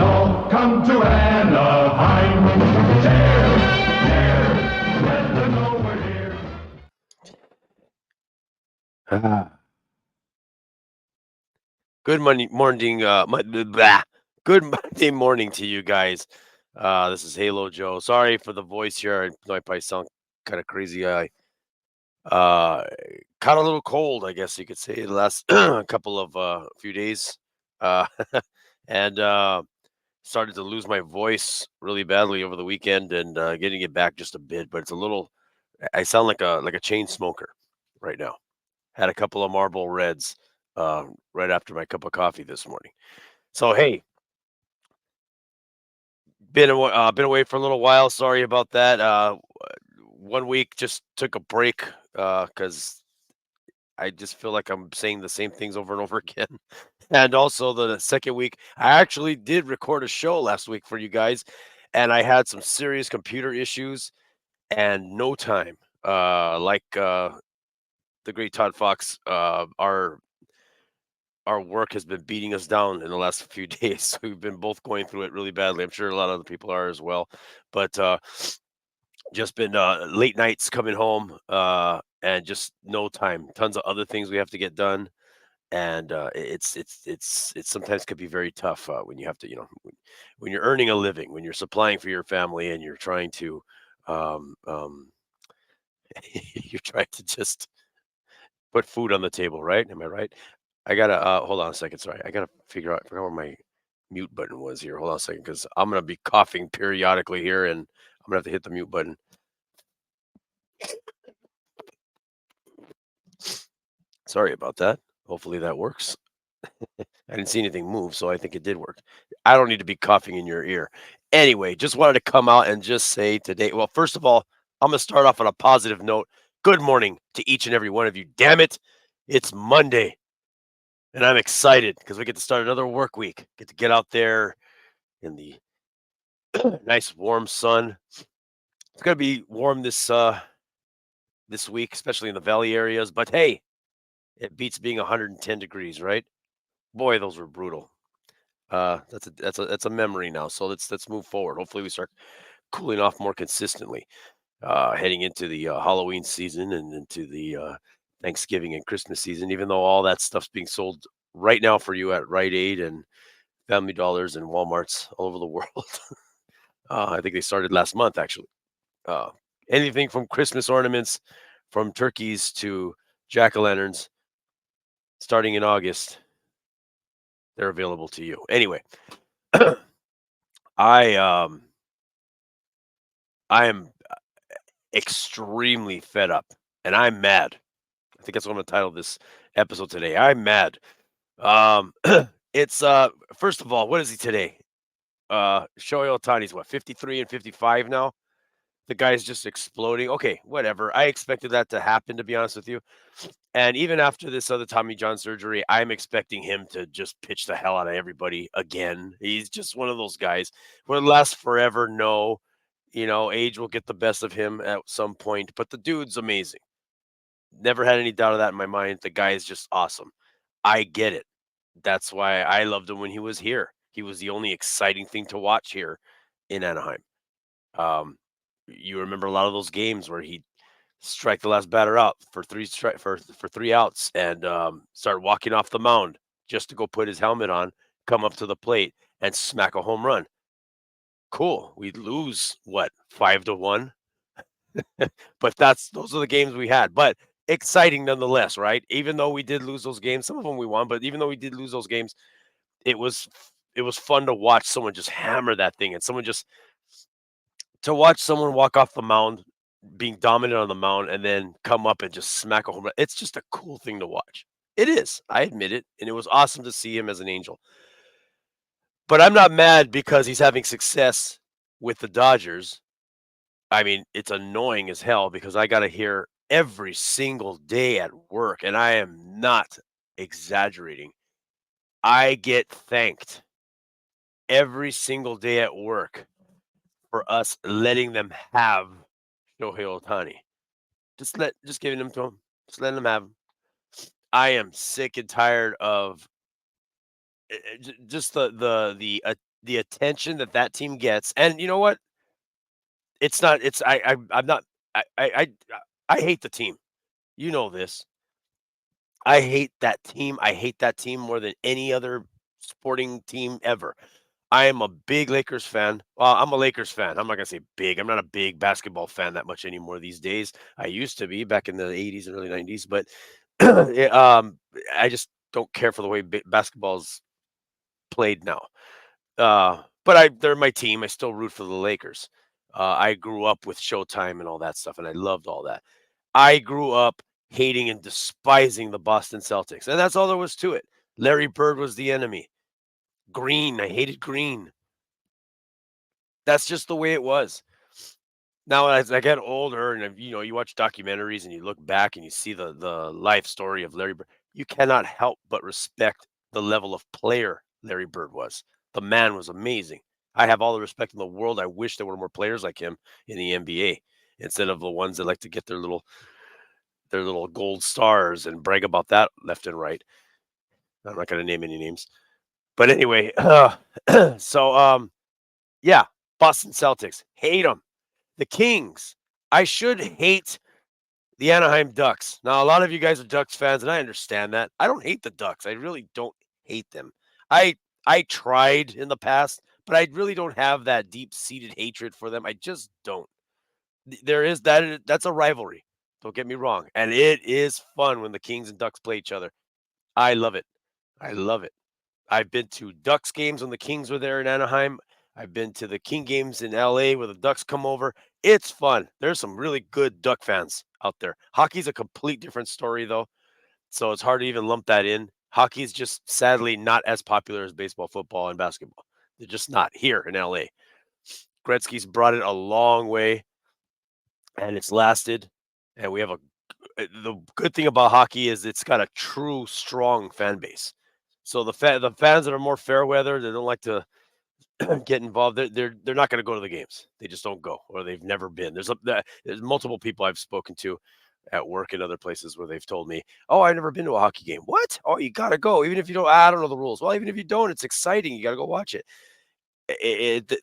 all come to Anaheim. Cheers, cheers, let them know we're here. Ah. Good morning, good Monday morning to you guys. This is Halo Joe. Sorry for the voice here. I know I probably sound kind of crazy. I uh, caught a little cold, I guess you could say, the last couple of few days, uh, and started to lose my voice really badly over the weekend, and getting it back just a bit. But it's a little. I sound like a chain smoker right now. Had a couple of Marlboro Reds right after my cup of coffee this morning. So hey, been away for a little while. Sorry about that. 1 week just took a break because I just feel like I'm saying the same things over and over again. And also the second week, I actually did record a show last week for you guys, and I had some serious computer issues and no time. The great Todd Fox, our work has been beating us down in the last few days. We've been both going through it really badly. I'm sure a lot of other people are as well. But just been late nights coming home and just no time. Tons of other things we have to get done. And it sometimes could be very tough when you have to, when you're earning a living, when you're supplying for your family, and you're trying to, um, um, you're trying to just put food on the table, right? Am I right? I gotta hold on a second. Sorry, I gotta figure out. I forgot where my mute button was here. Hold on a second, because I'm gonna be coughing periodically here, and I'm gonna have to hit the mute button. Sorry about that. Hopefully that works. I didn't see anything move, so I think it did work. I don't need to be coughing in your ear. Anyway, just wanted to come out and just say today. Well, first of all, I'm gonna start off on a positive note. Good morning to each and every one of you. Damn it, it's Monday. And I'm excited because we get to start another work week. Get to get out there in the nice warm sun. It's gonna be warm this week, especially in the valley areas. But hey, it beats being 110 degrees, right? Boy, those were brutal. That's a memory now. So let's move forward. Hopefully, we start cooling off more consistently, heading into the Halloween season and into the Thanksgiving and Christmas season. Even though all that stuff's being sold right now for you at Rite Aid and Family Dollars and WalMarts all over the world. I think they started last month, actually. Uh, Anything from Christmas ornaments, from turkeys to jack o' lanterns, starting in August, they're available to you. Anyway, I um I am extremely fed up, and I'm mad. I think that's what I'm gonna title this episode today. I'm mad. Um, it's first of all, what is he today? Shohei Ohtani's what, 53 and 55 now? The guy's just exploding. Okay, whatever. I expected that to happen, to be honest with you. And even after this other Tommy John surgery, I'm expecting him to just pitch the hell out of everybody again. He's just one of those guys. Will it last forever? No. Age will get the best of him at some point, but the dude's amazing. Never had any doubt of that in my mind. The guy is just awesome. I get it. That's why I loved him when he was here. He was the only exciting thing to watch here in Anaheim. Um, you remember a lot of those games where he'd strike the last batter out for for 3 outs and start walking off the mound just to go put his helmet on, come up to the plate and smack a home run. Cool. We'd lose what, 5-1, but those are the games we had. But exciting nonetheless, right? Even though we did lose those games, some of them we won, but even though we did lose those games, it was it was fun to watch someone just hammer that thing, and someone just to watch someone walk off the mound, being dominant on the mound, and then come up and just smack a home run. It's just a cool thing to watch. It is. I admit it, and it was awesome to see him as an angel. But I'm not mad because he's having success with the Dodgers. I mean, it's annoying as hell because I got to hear every single day at work, and I am not exaggerating. I get thanked every single day at work for us letting them have Shohei Ohtani. Just giving them to him. Just letting them have him. I am sick and tired of just the the attention that that team gets, and you know what? It's not. It's I'm not. I hate the team. You know this. I hate that team. I hate that team more than any other sporting team ever. I am a big Lakers fan. Well, I'm a Lakers fan. I'm not gonna say big. I'm not a big basketball fan that much anymore these days. I used to be back in the '80s and early '90s, but I just don't care for the way basketball's played now. But they're my team. I still root for the Lakers. I grew up with Showtime and all that stuff, and I loved all that. I grew up hating and despising the Boston Celtics, and that's all there was to it. Larry Bird was the enemy. Green, I hated Green. That's just the way it was. Now, as I get older, and you watch documentaries and you look back and you see the life story of Larry Bird, you cannot help but respect the level of player Larry Bird was. The man was amazing. I have all the respect in the world. I wish there were more players like him in the NBA instead of the ones that like to get their little gold stars and brag about that left and right. I'm not going to name any names, but anyway, yeah, Boston Celtics, hate them. The Kings, I should hate the Anaheim Ducks. Now, a lot of you guys are Ducks fans, and I understand that. I don't hate the Ducks. I really don't hate them. I I tried in the past, but I really don't have that deep-seated hatred for them. I just don't. There is that's a rivalry. Don't get me wrong, and it is fun when the Kings and Ducks play each other. I love it. I love it. I've been to Ducks games when the Kings were there in Anaheim. I've been to the King games in LA where the Ducks come over. It's fun. There's some really good Duck fans out there. Hockey's a complete different story though, so it's hard to even lump that in. Hockey's just sadly not as popular as baseball, football, and basketball. They're just not here in LA. Gretzky's brought it a long way and it's lasted. And we have the good thing about hockey is it's got a true strong fan base. So the fans that are more fair weather, they don't like to get involved. They're not going to go to the games. They just don't go, or they've never been. There's multiple people I've spoken to at work and other places where they've told me, "Oh, I've never been to a hockey game." What? Oh, you got to go, even if you don't. I don't know the rules. Well, even if you don't, it's exciting. You got to go watch it.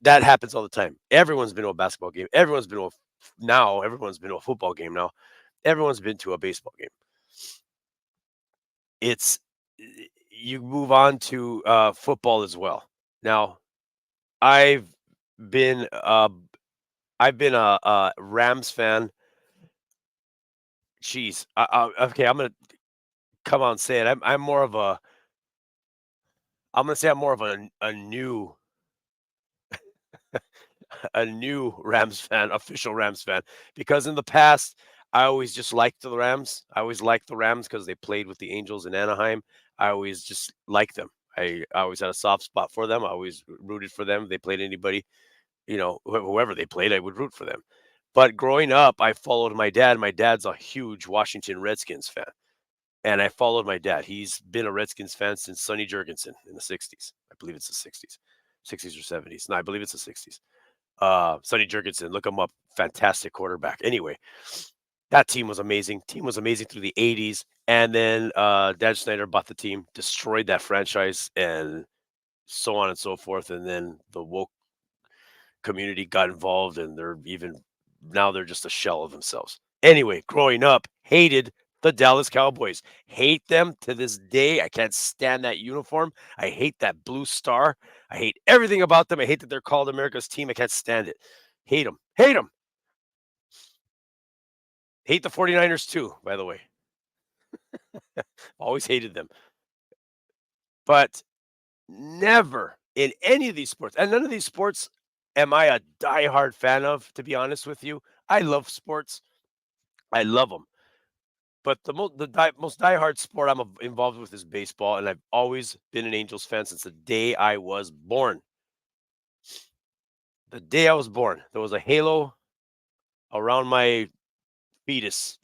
That happens all the time. Everyone's been to a basketball game. Everyone's been to a football game now. Everyone's been to a baseball game. It's you move on to football as well. Now, I've been uh, I've been a Rams fan. Jeez, okay, I'm gonna come on and say it. I'm gonna say I'm more of a new a new Rams fan, official Rams fan, because in the past I always just liked the Rams. I always liked the Rams because they played with the Angels in Anaheim. I always just liked them. I always had a soft spot for them. I always rooted for them. They played anybody, whoever they played, I would root for them. But growing up, I followed my dad. My dad's a huge Washington Redskins fan, and I followed my dad. He's been a Redskins fan since Sonny Jurgensen in the '60s. I believe it's the '60s or '70s. No, I believe it's the '60s. Sonny Jurgensen, look him up. Fantastic quarterback. Anyway, that team was amazing. Team was amazing through the '80s, and then Dan Snyder bought the team, destroyed that franchise, and so on and so forth. And then the woke community got involved and they're just a shell of themselves. Anyway, growing up, hated the Dallas Cowboys. Hate them to this day. I can't stand that uniform. I hate that blue star. I hate everything about them. I hate that they're called America's team. I can't stand it. Hate them. Hate them. Hate the 49ers too, by the way. Always hated them. But never in any of these sports, and none of these sports am I a diehard fan of, to be honest with you. I love sports. I love them. But most diehard sport I'm involved with is baseball, and I've always been an Angels fan since the day I was born. The day I was born, there was a halo around my fetus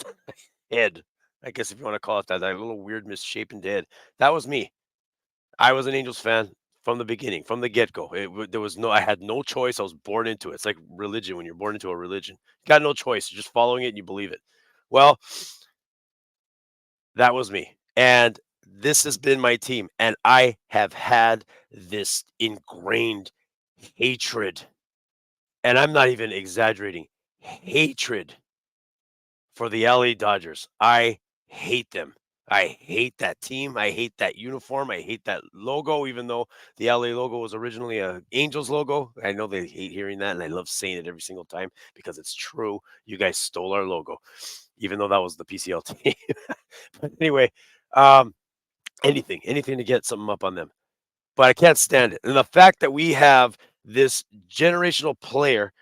head. I guess if you want to call it that little weird misshapen head. That was me. I was an Angels fan from the beginning, from the get-go. There was no I had no choice. I was born into it. It's like religion when you're born into a religion. You got no choice. You're just following it and you believe it. Well, that was me. And this has been my team. And I have had this ingrained. hatred, and I'm not even exaggerating, hatred for the LA Dodgers. I hate them. I hate that team. I hate that uniform. I hate that logo, even though the LA logo was originally a Angels logo. I know they hate hearing that, and I love saying it every single time because it's true. You guys stole our logo, even though that was the PCL team. But anyway, um, anything to get something up on them. But I can't stand it. And the fact that we have this generational player,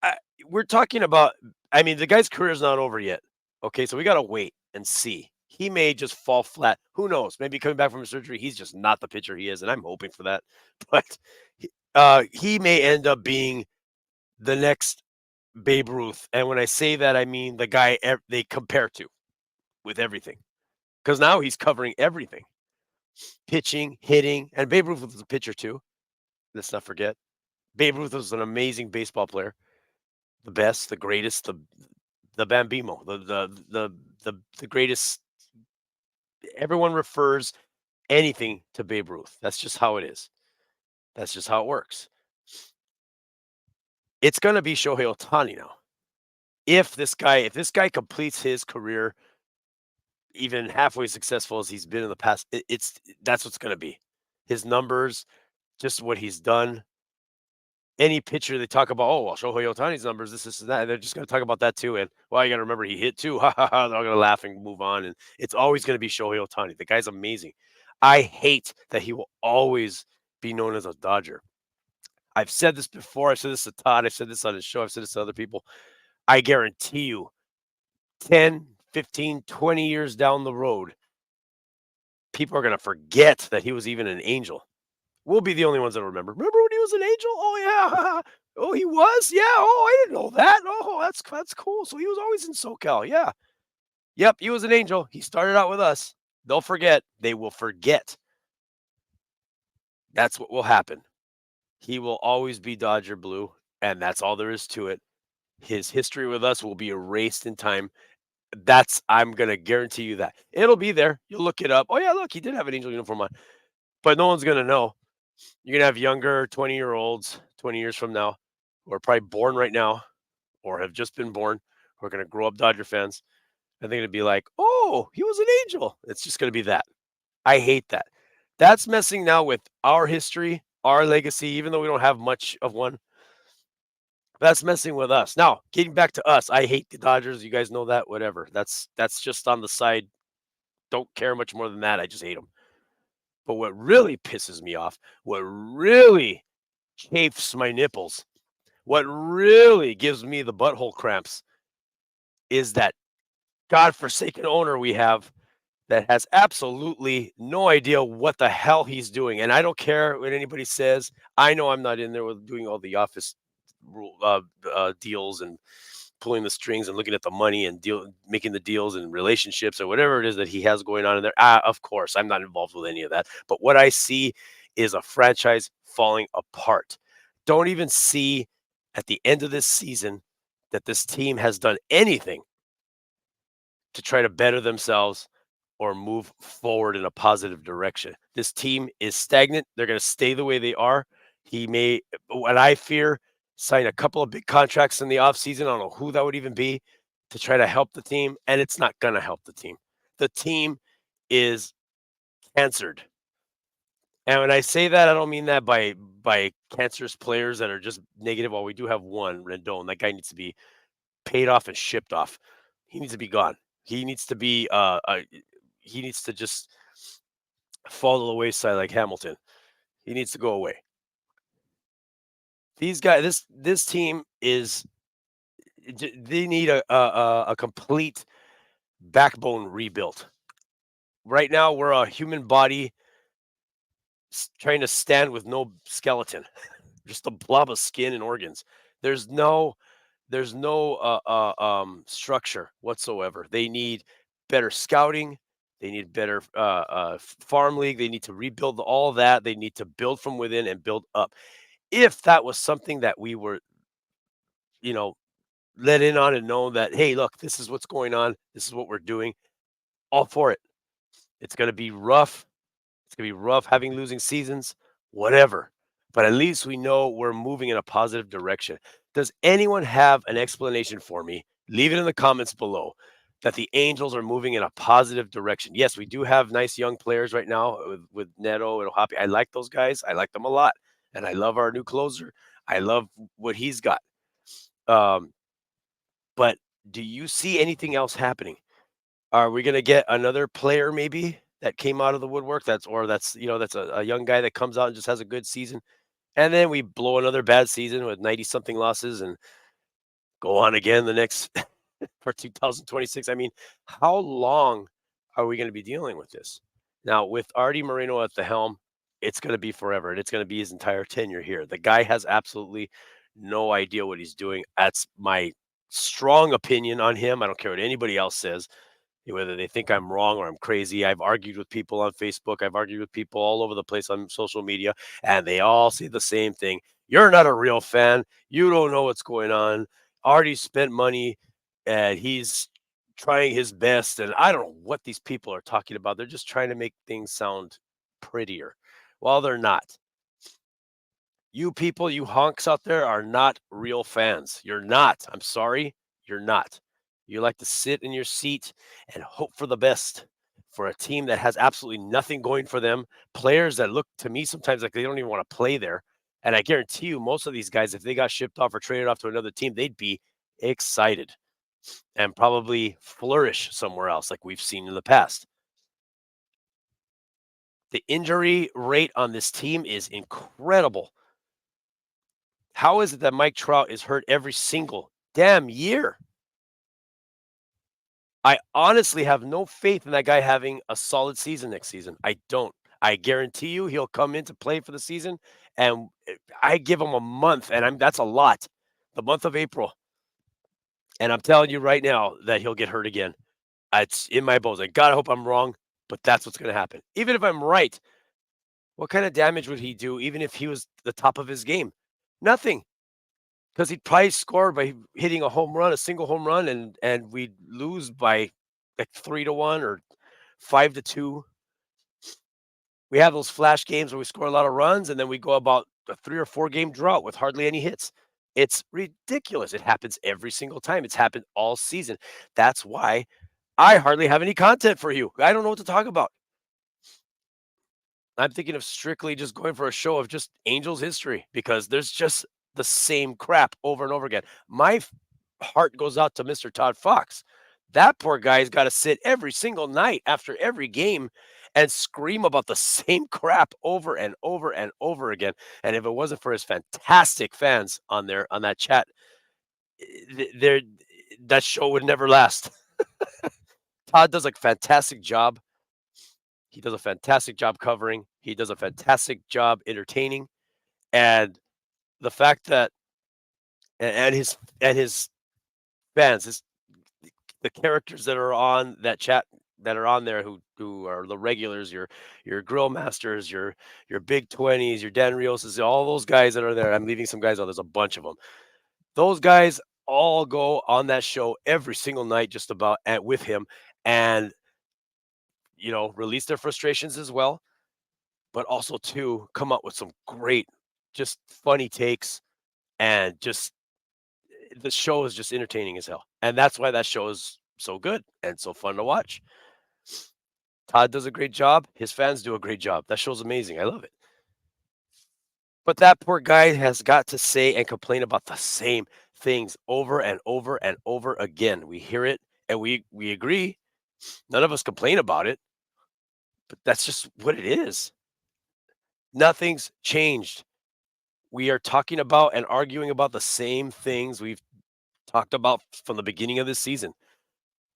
I, we're talking about, I mean, the guy's career is not over yet. Okay, so we got to wait and see. He may just fall flat. Who knows? Maybe coming back from surgery, he's just not the pitcher he is, and I'm hoping for that. But he may end up being the next Babe Ruth. And when I say that, I mean the guy they compare to with everything. Because now he's covering everything, pitching, hitting, and Babe Ruth was a pitcher too. Let's not forget. Babe Ruth was an amazing baseball player, the best, the greatest, the Bambino, the greatest. Everyone refers anything to Babe Ruth. That's just how it is. That's just how it works. It's gonna be Shohei Ohtani now. If this guy completes his career even halfway successful as he's been in the past, that's what's gonna be. His numbers, just what he's done. Any pitcher they talk about, oh, well, Shohei Ohtani's numbers, this, and that. They're just going to talk about that too. And well, you got to remember he hit too. Ha ha ha. They're going to laugh and move on. And it's always going to be Shohei Ohtani. The guy's amazing. I hate that he will always be known as a Dodger. I've said this before. I've said this to Todd. I've said this on his show. I've said this to other people. I guarantee you 10, 15, 20 years down the road, people are going to forget that he was even an Angel. We'll be the only ones that remember. Remember when he was an Angel? Oh yeah. Oh, he was? Yeah. Oh, I didn't know that. Oh, that's cool. So he was always in SoCal. Yeah. Yep, he was an Angel. He started out with us. They'll forget. They will forget. That's what will happen. He will always be Dodger blue, and that's all there is to it. His history with us will be erased in time. I'm gonna guarantee you that. It'll be there. You'll look it up. Oh yeah, look, he did have an Angel uniform on. But no one's gonna know. You're gonna have younger 20-year-olds 20 years from now who are probably born right now or have just been born who are gonna grow up Dodger fans, and they're gonna be like, "Oh, he was an Angel." It's just gonna be that. I hate that. That's messing now with our history, our legacy, even though we don't have much of one. That's messing with us. Now, getting back to us, I hate the Dodgers. You guys know that. Whatever. That's just on the side. Don't care much more than that. I just hate them. But what really pisses me off, what really chafes my nipples, what really gives me the butthole cramps is that godforsaken owner we have that has absolutely no idea what the hell he's doing. And I don't care what anybody says. I know I'm not in there with doing all the office deals and pulling the strings and looking at the money and making the deals and relationships or whatever it is that he has going on in there. Of course, I'm not involved with any of that. But what I see is a franchise falling apart. Don't even see at the end of this season that this team has done anything to try to better themselves or move forward in a positive direction. This team is stagnant. They're going to stay the way they are. He may, what I fear, sign a couple of big contracts in the offseason. I don't know who that would even be to try to help the team. And it's not going to help the team. The team is cancered. And when I say that, I don't mean that by cancerous players that are just negative. Well, we do have one, Rendon. That guy needs to be paid off and shipped off. He needs to be gone. He needs to be he needs to just fall to the wayside like Hamilton. He needs to go away. These guys, this team is they need a complete backbone rebuilt. Right now, we're a human body trying to stand with no skeleton, just a blob of skin and organs. There's no structure whatsoever. They need better scouting. They need better farm league. They need to rebuild all that. They need to build from within and build up. If that was something that we were, you know, let in on and know that, hey, look, this is what's going on. This is what we're doing. All for it. It's going to be rough. It's going to be rough having losing seasons, whatever. but at least we know we're moving in a positive direction. Does anyone have an explanation for me? Leave it in the comments below that the Angels are moving in a positive direction. Yes, we do have nice young players right now with Neto and Hoppy. I like those guys. I like them a lot. And I love our new closer. I love what he's got. Um, but do you see anything else happening? Are we gonna get another player maybe that came out of the woodwork that's a young guy that comes out and just has a good season, and then we blow another bad season with 90 something losses and go on again the next for 2026? I mean, how long are we gonna be dealing with this? Now, with Artie Moreno at the helm, it's gonna be forever, and it's gonna be his entire tenure here. The guy has absolutely no idea what he's doing. That's my strong opinion on him. I don't care what anybody else says, whether they think I'm wrong or I'm crazy. I've argued with people on Facebook. I've argued with people all over the place on social media, and they all say the same thing. You're not a real fan. You don't know what's going on. Already spent money, and he's trying his best. And I don't know what these people are talking about. They're just trying to make things sound prettier. Well, they're not. You people, you honks out there are not real fans. You're not. I'm sorry. You're not. You like to sit in your seat and hope for the best for a team that has absolutely nothing going for them. Players that look to me sometimes like they don't even want to play there. And I guarantee you, most of these guys, if they got shipped off or traded off to another team, they'd be excited and probably flourish somewhere else, like we've seen in the past. The injury rate on this team is incredible. How is it that Mike Trout is hurt every single damn year? I honestly have no faith in that guy having a solid season next season. I don't. I guarantee you he'll come in to play for the season, and I give him a month, and that's a lot. The month of April, and I'm telling you right now that he'll get hurt again. It's in my bones. I gotta hope I'm wrong, but that's what's gonna happen. Even if I'm right, what kind of damage would he do? Even if he was the top of his game, nothing. Because he'd probably score by hitting a home run, a single home run, and we'd lose by like 3-1 or 5-2. We have those flash games where we score a lot of runs, and then we go about a 3 or 4 game drought with hardly any hits. It's ridiculous. It happens every single time. It's happened all season. That's why I hardly have any content for you. I don't know what to talk about. I'm thinking of strictly just going for a show of just Angels history because there's just the same crap over and over again. Heart goes out to Mr. Todd Fox. That poor guy's got to sit every single night after every game and scream about the same crap over and over and over again. And if it wasn't for his fantastic fans on there on that chat, there that show would never last. Todd does a fantastic job. He does a fantastic job covering. He does a fantastic job entertaining, and the fact that and his fans, the characters that are on that chat that are on there who are the regulars, your grill masters, your big 20s, your Dan Rioses, all those guys that are there. I'm leaving some guys out. There's a bunch of them. Those guys all go on that show every single night, just about, and with him, and release their frustrations as well, but also to come up with some great, just funny takes, and just the show is just entertaining as hell. And that's why that show is so good and so fun to watch. Todd does a great job. His fans do a great job. That show's amazing. I love it. But that poor guy has got to say and complain about the same things over and over and over again. We hear it and we agree. None of us complain about it, but that's just what it is. Nothing's changed. We are talking about and arguing about the same things we've talked about from the beginning of this season.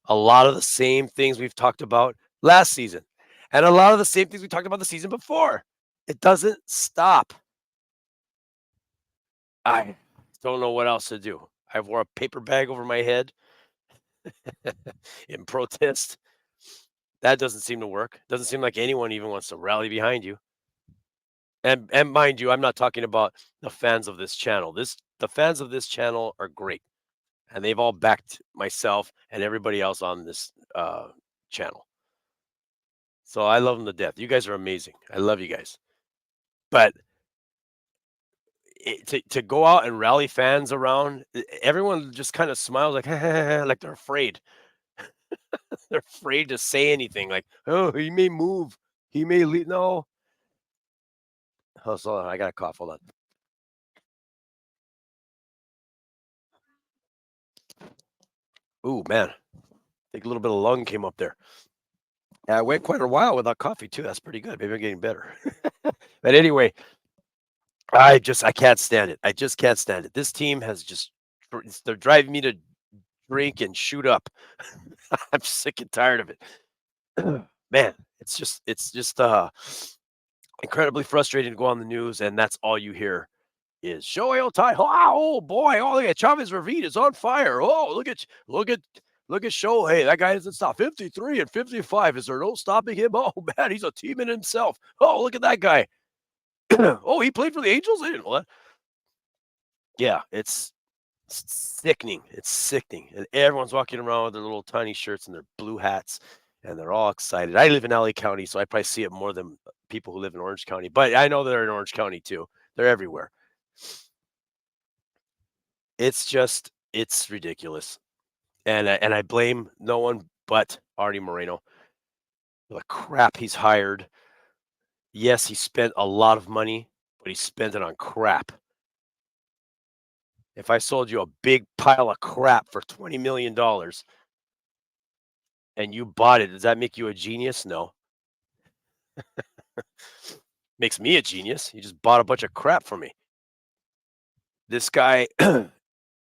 A lot of the same things we've talked about last season, and a lot of the same things we talked about the season before. It doesn't stop. I don't know what else to do. I wore a paper bag over my head in protest. That doesn't seem to work. Doesn't seem like anyone even wants to rally behind you. And mind you, I'm not talking about the fans of this channel. The fans of this channel are great, and they've all backed myself and everybody else on this channel. So I love them to death. You guys are amazing. I love you guys. But to go out and rally fans around, everyone just kind of smiles like like they're afraid. They're afraid to say anything. Like, oh, he may move, he may leave. No, oh, so I got a cough. Hold on. Ooh, man, I think a little bit of lung came up there. Yeah, I went quite a while without coffee too. That's pretty good. Maybe I'm getting better. But anyway, I can't stand it. I just can't stand it. This team has just they're driving me to drink and shoot up. I'm sick and tired of it. Man, it's just incredibly frustrating to go on the news and that's all you hear is Shohei Ohtani. Oh boy, oh look at Chavez Ravine is on fire. Oh, look at Shohei. That guy doesn't stop. 53 and 55. Is there no stopping him? Oh man, he's a team in himself. Oh, look at that guy. Oh, he played for the Angels? I didn't know that. Yeah, it's sickening. It's sickening. And everyone's walking around with their little tiny shirts and their blue hats, and they're all excited. I live in LA County, so I probably see it more than people who live in Orange County, but I know they're in Orange County too. They're everywhere. It's ridiculous. And I blame no one but Artie Moreno. The crap he's hired. Yes, he spent a lot of money, but he spent it on crap. If I sold you a big pile of crap for $20 million and you bought it, does that make you a genius? No. Makes me a genius. You just bought a bunch of crap from me. This guy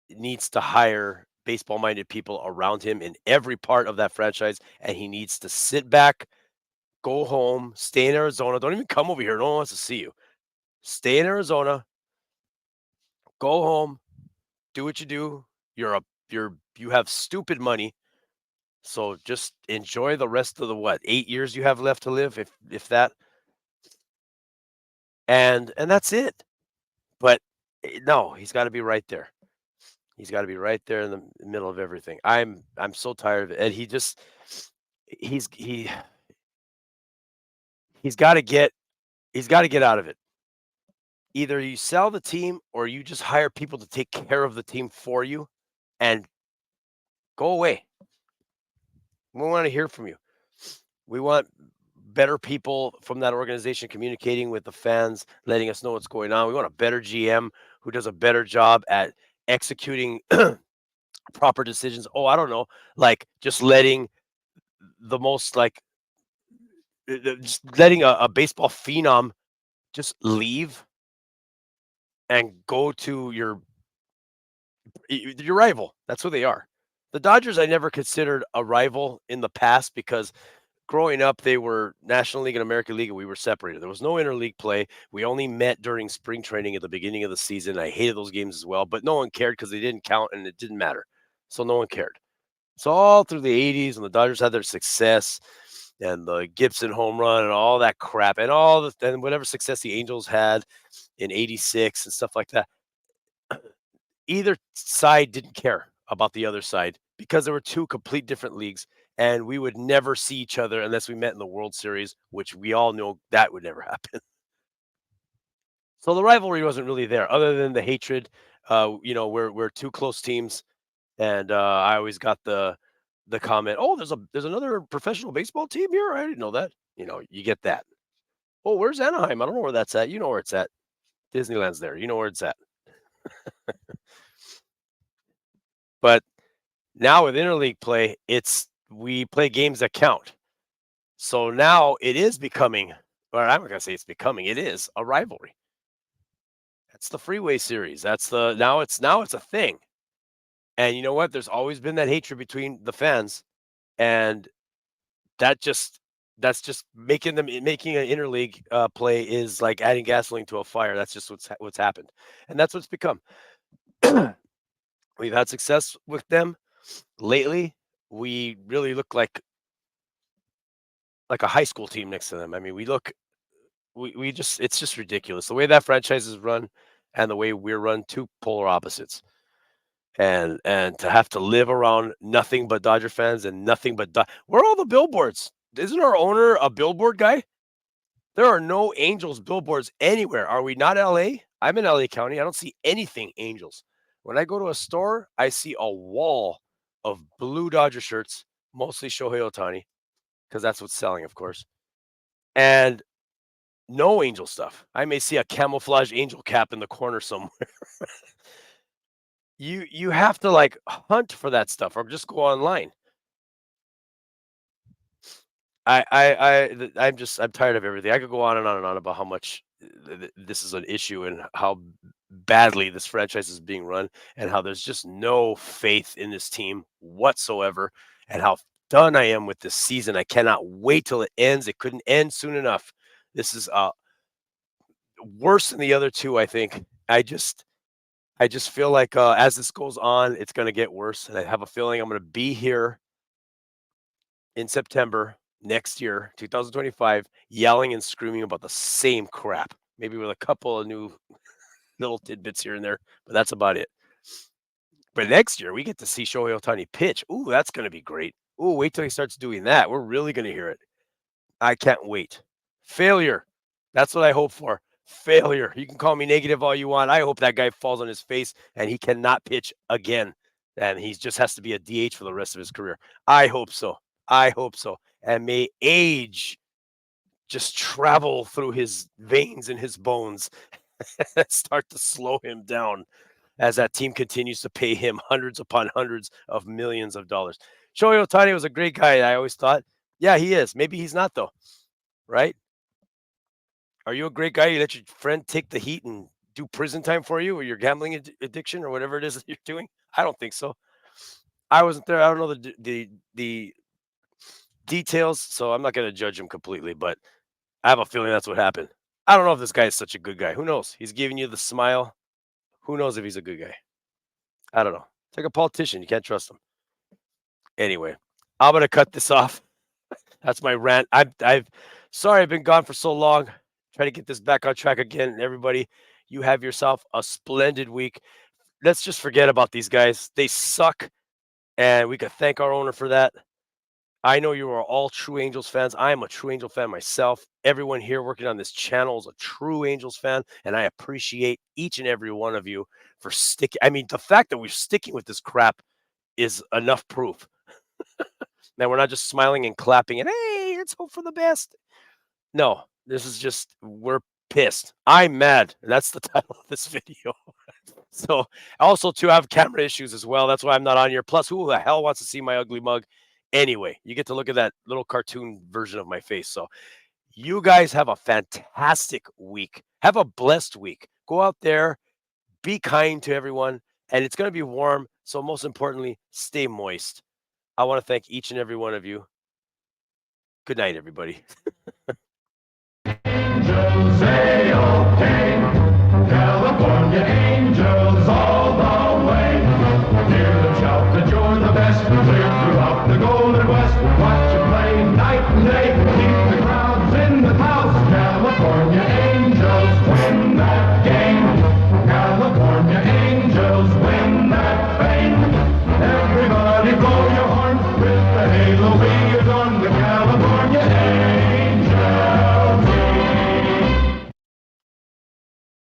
needs to hire baseball-minded people around him in every part of that franchise, and he needs to sit back, go home, stay in Arizona. Don't even come over here. No one wants to see you. Stay in Arizona, go home, do what you do. You have stupid money. So just enjoy the rest of the 8 years you have left to live, if that, and that's it. But no, he's got to be right there. He's got to be right there in the middle of everything. I'm so tired of it, and he's he he's got to get out of it. Either you sell the team or you just hire people to take care of the team for you, and go away. We want to hear from you. We want better people from that organization communicating with the fans, letting us know what's going on. We want a better GM who does a better job at executing proper decisions. Oh, I don't know, like just letting the most like just letting a baseball phenom just leave and go to your rival. That's who they are. The Dodgers, I never considered a rival in the past because growing up, they were National League and American League, and we were separated. There was no interleague play. We only met during spring training at the beginning of the season. I hated those games as well, but no one cared because they didn't count and it didn't matter. So no one cared. So all through the 80s when the Dodgers had their success and the Gibson home run and all that crap and whatever success the Angels had in 86 and stuff like that, either side didn't care about the other side because there were two complete different leagues and we would never see each other unless we met in the World Series, which we all know that would never happen. So the rivalry wasn't really there other than the hatred. We're two close teams and I always got the comment, "Oh, there's another professional baseball team here? I didn't know that." You get that. "Oh, where's Anaheim? I don't know where that's at." You know where it's at. Disneyland's there. You know where it's at. But now with interleague play, we play games that count. So now it is becoming, or I'm not gonna say it's becoming, it is a rivalry. That's the Freeway Series. That's the now it's a thing. And you know what? There's always been that hatred between the fans, and that just that's just making an interleague play is like adding gasoline to a fire. That's just what's happened, and that's what's become. We've had success with them lately. We really look like a high school team next to them. I mean, we just it's just ridiculous the way that franchise is run and the way we're run. Two polar opposites. And to have to live around nothing but Dodger fans and nothing but where are all the billboards? Isn't our owner a billboard guy? There are no Angels billboards anywhere. Are we not LA? I'm in LA County. I don't see anything Angels. When I go to a store, I see a wall of blue Dodger shirts, mostly Shohei Ohtani, because that's what's selling, of course, and no Angel stuff. I may see a camouflage Angel cap in the corner somewhere. You have to like hunt for that stuff or just go online. I'm tired of everything. I could go on and on and on about how much this is an issue and how badly this franchise is being run and how there's just no faith in this team whatsoever and how done I am with this season. I cannot wait till it ends. It couldn't end soon enough. This is worse than the other two, I think. I just feel like as this goes on, it's going to get worse, and I have a feeling I'm going to be here in September next year, 2025, yelling and screaming about the same crap, maybe with a couple of new little tidbits here and there, but that's about it. But next year, we get to see Shohei Ohtani pitch. Ooh, that's going to be great. Ooh, wait till he starts doing that. We're really going to hear it. I can't wait. Failure. That's what I hope for. Failure. You can call me negative all you want. I hope that guy falls on his face and he cannot pitch again. And he just has to be a DH for the rest of his career. I hope so. I hope so. And may age just travel through his veins and his bones and start to slow him down as that team continues to pay him hundreds upon hundreds of millions of dollars. Shohei Ohtani was a great guy, I always thought. Yeah, he is. Maybe he's not, though. Right? Are you a great guy? You let your friend take the heat and do prison time for you or your gambling addiction or whatever it is that you're doing? I don't think so. I wasn't there. I don't know the details, so I'm not going to judge him completely, but I have a feeling that's what happened. I don't know if this guy is such a good guy. Who knows? He's giving you the smile. Who knows if he's a good guy? I don't know. It's like a politician. You can't trust him. Anyway, I'm going to cut this off. That's my rant. I've sorry I've been gone for so long. Try to get this back on track again. Everybody, you have yourself a splendid week. Let's just forget about these guys. They suck, and we could thank our owner for that. I know you are all true Angels fans. I am a true Angel fan myself. Everyone here working on this channel is a true Angels fan, and I appreciate each and every one of you for sticking. I mean, the fact that we're sticking with this crap is enough proof. Now we're not just smiling and clapping and hey, let's hope for the best. No, this is just we're pissed. I'm mad. That's the title of this video. So also to have camera issues as well. That's why I'm not on here. Plus, who the hell wants to see my ugly mug? Anyway, you get to look at that little cartoon version of my face. So you guys have a fantastic week. Have a blessed week. Go out there, be kind to everyone, and it's going to be warm. So most importantly, stay moist. I want to thank each and every one of you. Good night, everybody. Angels say okay, California Angels all the way. Hear them shout that you're the best, clear throughout the Golden West. Watch you play night and day.